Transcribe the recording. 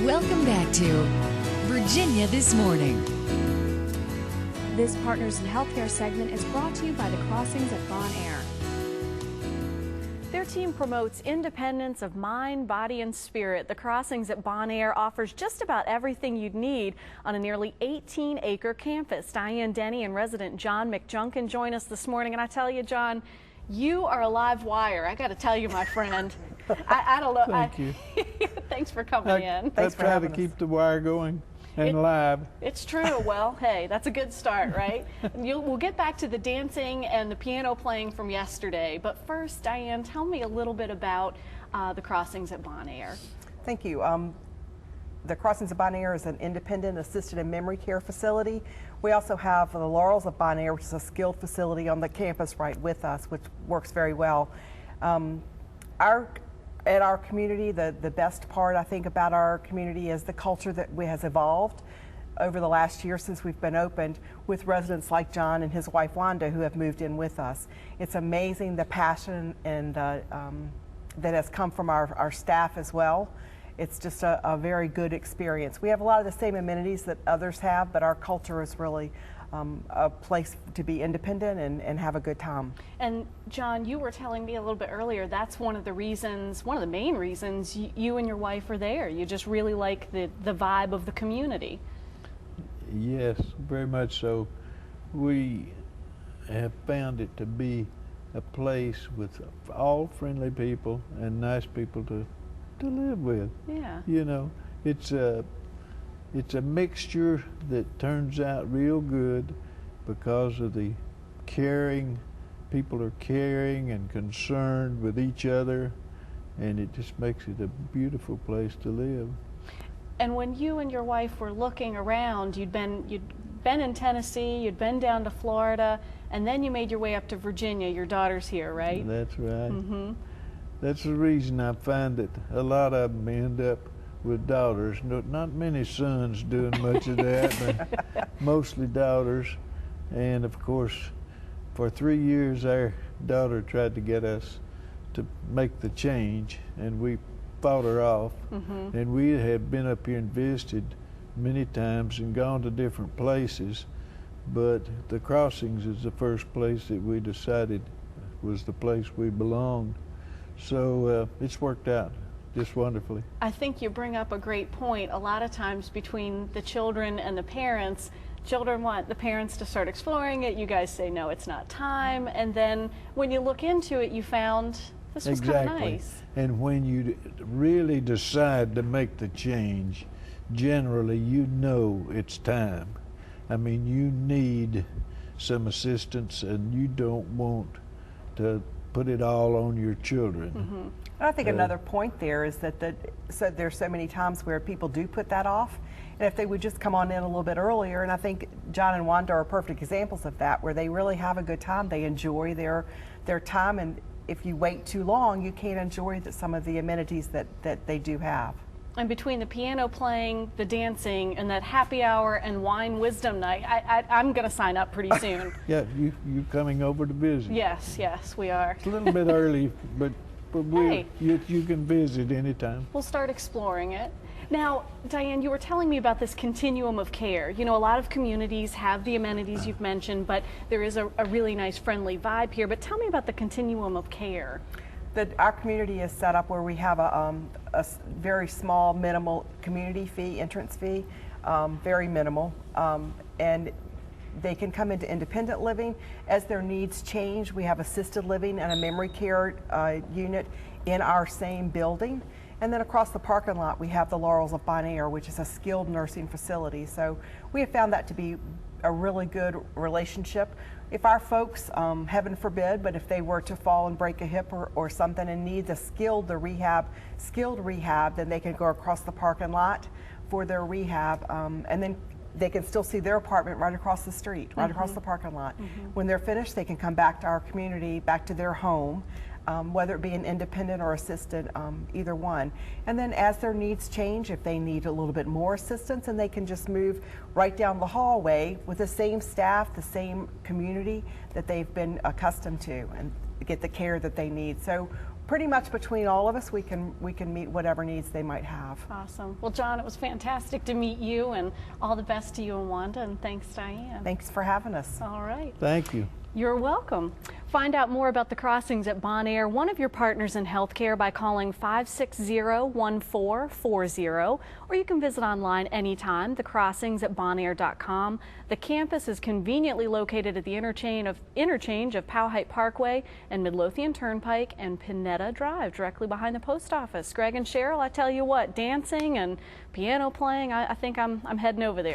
Welcome back to Virginia This Morning. This Partners in Healthcare segment is brought to you by the Crossings at Bon Air. Their team promotes independence of mind, body, and spirit. The Crossings at Bon Air offers just about everything you'd need on a nearly 18-acre campus. Diane Denny and resident John McJunkin join us this morning, and I tell you, John, you are a live wire. I got to tell you, my friend. I don't know. Thank you. Thanks for coming in. Let's try to keep the wire going and live. It's true. Well, hey, that's a good start, right? We'll get back to the dancing and the piano playing from yesterday. But first, Diane, tell me a little bit about the Crossings at Bon Air. Thank you. The Crossings at Bon Air is an independent assisted and memory care facility. We also have the Laurels of Bon Air, which is a skilled facility on the campus right with us, which works very well. At our community, the best part I think about our community is the culture that has evolved over the last year since we've been opened, with residents like John and his wife Wanda who have moved in with us. It's amazing the passion and that has come from our staff as well. It's just a very good experience. We have a lot of the same amenities that others have, but our culture is really a place to be independent and have a good time. And John, you were telling me a little bit earlier, that's one of the main reasons you and your wife are there. You just really like the vibe of the community. Yes, very much so. We have found it to be a place with all friendly people and nice people to live with. Yeah. You know, it's a mixture that turns out real good because of the caring. People are caring and concerned with each other, and it just makes it a beautiful place to live. And when you and your wife were looking around, you'd been in Tennessee, you'd been down to Florida, and then you made your way up to Virginia. Your daughter's here, right? That's right. Mm-hmm. That's the reason I find that a lot of them end up with daughters. Not many sons doing much of that, but mostly daughters. And of course, for 3 years, our daughter tried to get us to make the change, and we fought her off. Mm-hmm. And we had been up here and visited many times and gone to different places, but the Crossings is the first place that we decided was the place we belonged. So it's worked out just wonderfully. I think you bring up a great point. A lot of times between the children and the parents, children want the parents to start exploring it. You guys say, no, it's not time. And then when you look into it, you found this was kind of nice. And when you really decide to make the change, generally you know it's time. I mean, you need some assistance and you don't want to put it all on your children. Mm-hmm. I think another point there is that there's so many times where people do put that off, and if they would just come on in a little bit earlier, and I think John and Wanda are perfect examples of that, where they really have a good time, they enjoy their time, and if you wait too long, you can't enjoy some of the amenities that they do have. And between the piano playing, the dancing, and that happy hour and wine wisdom night, I'm going to sign up pretty soon. Yeah, you coming over to visit? Yes, we are. It's a little bit early, but hey, you can visit anytime. We'll start exploring it. Now, Diane, you were telling me about this continuum of care. You know, a lot of communities have the amenities you've mentioned, but there is a really nice, friendly vibe here. But tell me about the continuum of care. Our community is set up where we have a very small, minimal community fee, entrance fee, very minimal, and they can come into independent living. As their needs change, we have assisted living and a memory care unit in our same building. And then across the parking lot, we have the Laurels of Bon Air, which is a skilled nursing facility. So we have found that to be a really good relationship. If our folks, heaven forbid, but if they were to fall and break a hip or something and need the skilled rehab, then they can go across the parking lot for their rehab, and then they can still see their apartment right across the street, right across the parking lot. When they're finished, they can come back to our community, back to their home, whether it be an independent or assisted, either one. And then as their needs change, if they need a little bit more assistance, and they can just move right down the hallway with the same staff, the same community that they've been accustomed to, and get the care that they need. So pretty much between all of us, we can meet whatever needs they might have. Awesome. Well, John, it was fantastic to meet you, and all the best to you and Wanda, and thanks, Diane. Thanks for having us. All right. Thank you. You're welcome. Find out more about the crossings at Bon Air, one of your partners in healthcare, by calling 560-1440, or you can visit online anytime, thecrossings@bonair.com. The campus is conveniently located at the interchange of Powhite Parkway and Midlothian Turnpike and Pinetta Drive, directly behind the post office. Greg and Cheryl, I tell you what, dancing and piano playing, I think I'm heading over there.